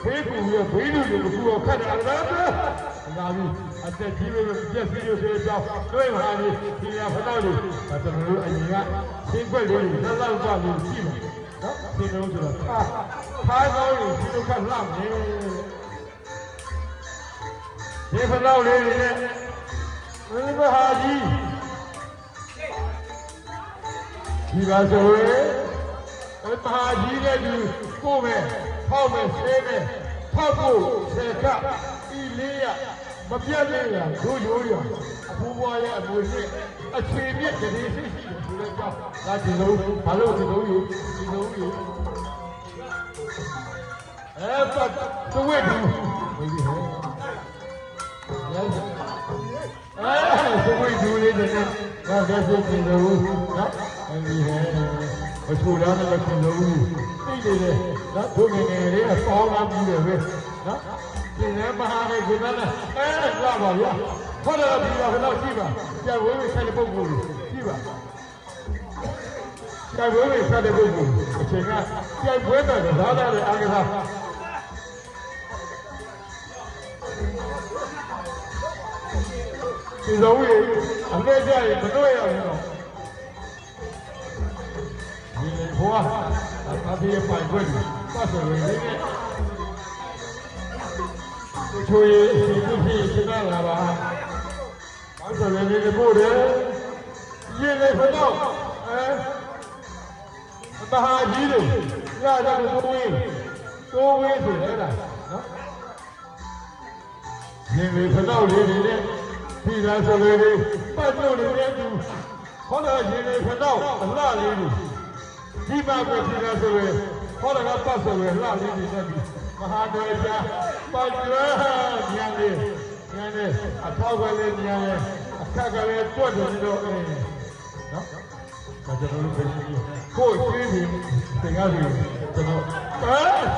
ဖေးကူရဘေးလူတွေကိုခတ်တာလားဒါပြီးအသက်ကြီးပဲပြက်စီးလို့ဆိုတော့တွေ့မှာဒီရဖတော့လို့ကျွန်တော်တို့အရင်ကရှင်းွက်လေးတွေလောက်လောက်ကြလို့ရှိမှာနော်ဒီလိုဆိုတော့ထားကောင်းရင်ဒီလိုခတ်လှမယ်ဒီဖတော့လေးတွေနဲ့ဘယ်လိုဟာကြီးဒီပါဆိုရင်မဟာကြီးတဲ့သူကိုပဲဖောက်မယ်ဆဲမယ်ဖောက်ဖို့ဆဲကဤလေးရမပြတ်သေးရဒိုးရိုးရအဖိုးဘွားရဲ့အမွေနဲ့အခြေပြည့်တည်းရှိတယ်ဆိုတော့ဒါဒီလိုဘာလို့ဒီလိုယူပတ်သဝဲတူဘယ်ဒီဟဲ့သဝဲတူလေးနဲ့ဘာသာစတင်လို့နော်အဲဒီဟဲ့အထူးလားလည်းဖြစ်လို့သိနေတယ်နော်ဘုငယ်ငယ်လေးကပေါင်းလာပြီးတယ်ပဲနော်ဒီနေ့မဟာရဲ့ဒီမှာလာပါဗျာခေါ်တော့ဒီတော့ရှိပါပြဝေးဆက်တဲ့ပုဂ္ဂိုလ်ရှိပါပြဝေးဆက်တဲ့ပုဂ္ဂိုလ်အချိန်ကပြဝေးတဲ့သာသာရဲ့အာဂသာဒီလိုကြီးအငဲ့ကြရင်မတွေ့ရဘူးတော့ဒီဘွားအဖေးပိုင်ခွင့်ပတ်ဆိုရင်လည်းချိုးရည်ဖြစ်ဖြစ်လာပါဘာဆိုရင်ဒီပို့တယ်ရေးနေဖတော့မဟာကြီးတွေရကြတယ်တိုးဝေးဆိုလဲလားနော်ရေးနေဖတော့လေးတွေနဲ့ဒီလားဆိုလေပတ်လို့နေတဲ့သူခေါ်တော့ရေးနေဖတော့အလှလေးတွေဒီမှာပဲဒီလားဆိုလေခေါ်တော့ပတ်ဆိုလေလှလေးတွေနဲ့မဟာတော်ကြာပတ်ကျွမ်းညံလေးအထောက်ကလေးညံလေးအခက်ကလေးတွတ်တယ်တော့နော်ဒါကျွန်တော်တို့ကိုယ်ရှင်းပြီးသင်္ကားပြီးကျွန်တော်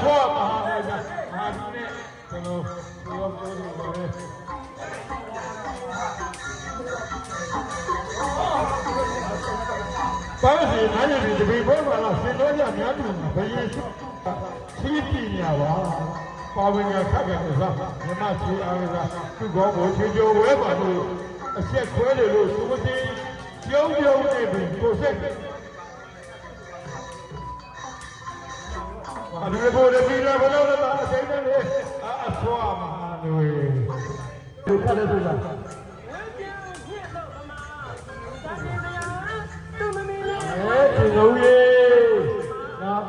ဆောမဟာကြာမဟာဒီနဲ့ကျွန်တော်ပြောနေပါတယ်ဘာလို့ဒီနိုင်ရဒီဘေဘောမှာလားစင်တော်ကြများပြီဘယ်ရင်ရှိပညာပါပါဝင်ရခက်ခဲ့လို့မြမချီအားကသူ့ဘောကိုချေချိုဝဲပါလို့အဆက်ခွဲတယ်လို့သူမသိပြုံးနေပြီကိုဆက်ဘာလို့ဘောရပြီးတော့ဘယ်လိုလဲအစိမ့်နဲ့အဆွာမဟာတွေဒီခက်တယ်ဆိုတာဒီလိုရေးနော်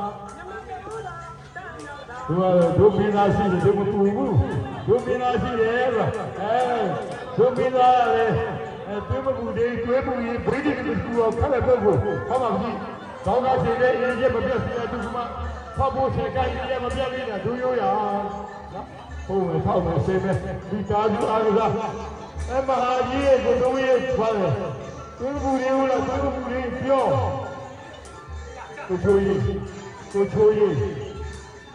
ဒုမင်းသားရှိတယ်ဒုမတူဘူးဒုမင်းသားရှိတယ်ဗျဒုမင်းသားလည်းတွဲမပူတွေတွဲပူရင်ဘိဓိကတူအောင်ခက်တဲ့ပုဂ္ဂိုလ်ဟောပါပြီကောင်းကားစီတဲ့ရင်းချက်မပြတ်စီတဲ့သူကမှဖောက်ဖို့ဆက်ကိုင်းရမပြတ်နေတာဒုရိုးရနော်ဟုတ်ဖောက်မယ်ဆေးမယ်ဒီသားသူအားကစားမဟာကြီးရဲ့ကိုတုံးရဲ့ဖွာတယ်တွဲပူတွေဟုတ်လားတွဲပူတွေပြောကိုချိုးရေး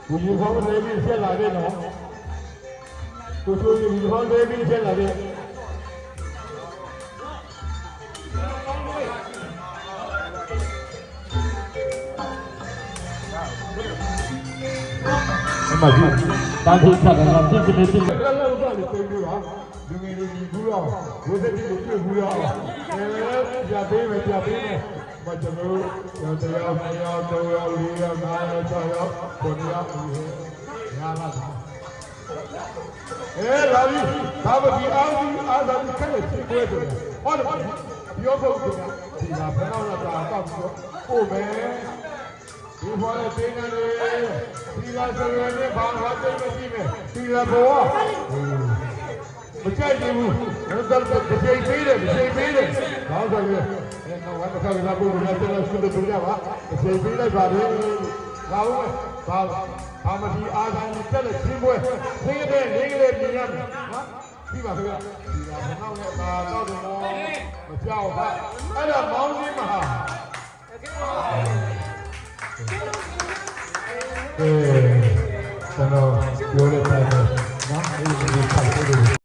ဘူယူဖောင်းနေပြီးဆက်လာတယ်နော်ကိုချိုးရေးဘူဖောင်းနေပြီးဆက်လာတယ်အမကြီးတာခုချက်ကလည်းပြည့်ပြည့်ပြည့်လည်းလောက်တော့ပြေးလို့ဟာလူငယ်တွေဘူးတော့ဘုရားကြီးကိုပြေးဘူးတော့ပြပေးမယ်မကျွန်တော်တရားမယောက်3ယောက်4ယောက်5ယောက်6ယောက်9ယောက်ရပါလားလာပြီဘာမဒီအားသာဒီခက်တဲ့ပြေးတယ်ဟောတယ်ပြောဖို့ကဒီမှာဘယ်တော့လာတော့ပို့မယ်ဒီဘောရဲ့ပေးနေလေဒီလာဆိုရင်လည်းဘာမှသိမရှိနဲ့ဒီလာဘောမကြိုက်ဘူးတော့တစ်ချိန်ပေးတယ်ဘာလို့လဲနော်ဝတ်ခါကဘုရားလည်းဆုလို့ပြရပါအချိန်ပေးလိုက်ပါလေဘာလို့ဘာမဒီအာဂန်တက်တဲ့ချင်းပွဲသိတဲ့နေကလေးပြင်ရမယ်နော်ဒီပါခင်ဗျဒီကဘောင်းနဲ့ပါတော့တယ်နော်မကြောက်ပါအဲ့ဒါမောင်းကြီးမဟာကျွန်တော်ပြောလိုက်တယ်နော်ဒီလိုထိုက်တယ်